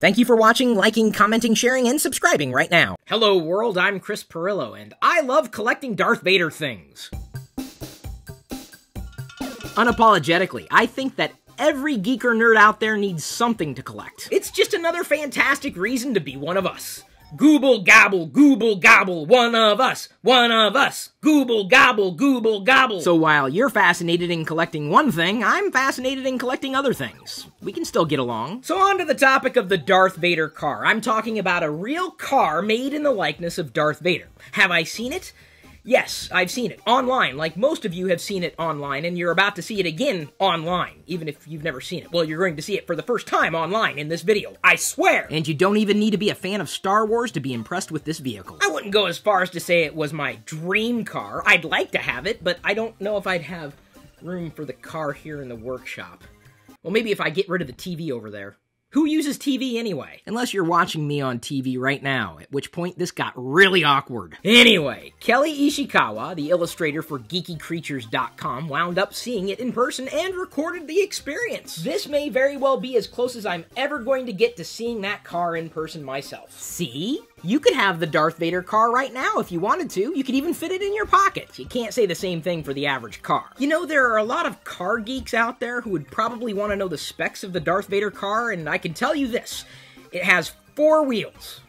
Thank you for watching, liking, commenting, sharing, and subscribing right now. Hello world, I'm Chris Pirillo, and I love collecting Darth Vader things. Unapologetically, I think that every geek or nerd out there needs something to collect. It's just another fantastic reason to be one of us. Gooble gobble, one of us, gooble gobble. So while you're fascinated in collecting one thing, I'm fascinated in collecting other things. We can still get along. So on to the topic of the Darth Vader car. I'm talking about a real car made in the likeness of Darth Vader. Have I seen it? Yes, I've seen it online, like most of you have seen it online, and you're about to see it again online, even if you've never seen it. Well, you're going to see it for the first time online in this video, I swear! And you don't even need to be a fan of Star Wars to be impressed with this vehicle. I wouldn't go as far as to say it was my dream car. I'd like to have it, but I don't know if I'd have room for the car here in the workshop. Well, maybe if I get rid of the TV over there. Who uses TV anyway? Unless you're watching me on TV right now, at which point this got really awkward. Anyway, Kelly Issaquah, the illustrator for GeekyCreatures.com, wound up seeing it in person and recorded the experience. This may very well be as close as I'm ever going to get to seeing that car in person myself. See? You could have the Darth Vader car right now if you wanted to. You could even fit it in your pocket. You can't say the same thing for the average car. You know, there are a lot of car geeks out there who would probably want to know the specs of the Darth Vader car, and I can tell you this. It has 4 wheels.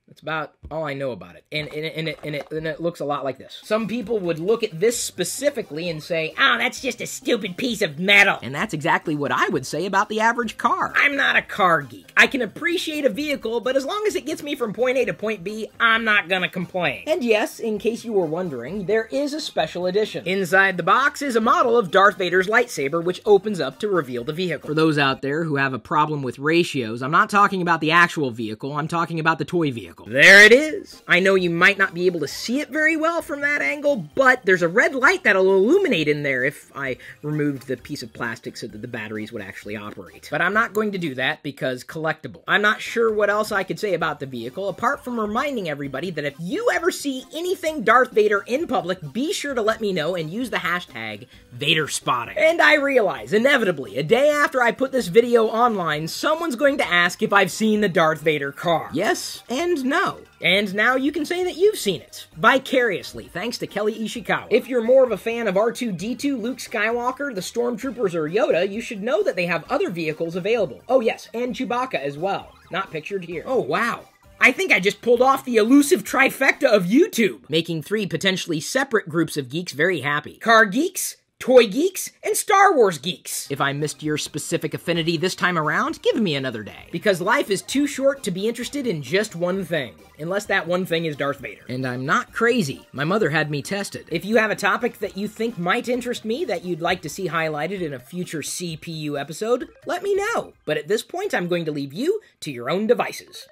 That's about all I know about it. And it looks a lot like this. Some people would look at this specifically and say, "Oh, that's just a stupid piece of metal." And that's exactly what I would say about the average car. I'm not a car geek. I can appreciate a vehicle, but as long as it gets me from point A to point B, I'm not gonna complain. And yes, in case you were wondering, there is a special edition. Inside the box is a model of Darth Vader's lightsaber, which opens up to reveal the vehicle. For those out there who have a problem with ratios, I'm not talking about the actual vehicle, I'm talking about the toy vehicle. There it is. I know you might not be able to see it very well from that angle, but there's a red light that'll illuminate in there if I removed the piece of plastic so that the batteries would actually operate. But I'm not going to do that because collectible. I'm not sure what else I could say about the vehicle, apart from reminding everybody that if you ever see anything Darth Vader in public, be sure to let me know and use the hashtag VaderSpotting. And I realize, inevitably, a day after I put this video online, someone's going to ask if I've seen the Darth Vader car. Yes and no. And now you can say that you've seen it. Vicariously, thanks to Kelly Issaquah. If you're more of a fan of R2-D2, Luke Skywalker, the Stormtroopers, or Yoda, you should know that they have other vehicles available. Oh yes, and Chewbacca as well. Not pictured here. Oh wow. I think I just pulled off the elusive trifecta of YouTube, making 3 potentially separate groups of geeks very happy. Car geeks, toy geeks, and Star Wars geeks. If I missed your specific affinity this time around, give me another day. Because life is too short to be interested in just one thing. Unless that one thing is Darth Vader. And I'm not crazy. My mother had me tested. If you have a topic that you think might interest me that you'd like to see highlighted in a future CPU episode, let me know. But at this point, I'm going to leave you to your own devices.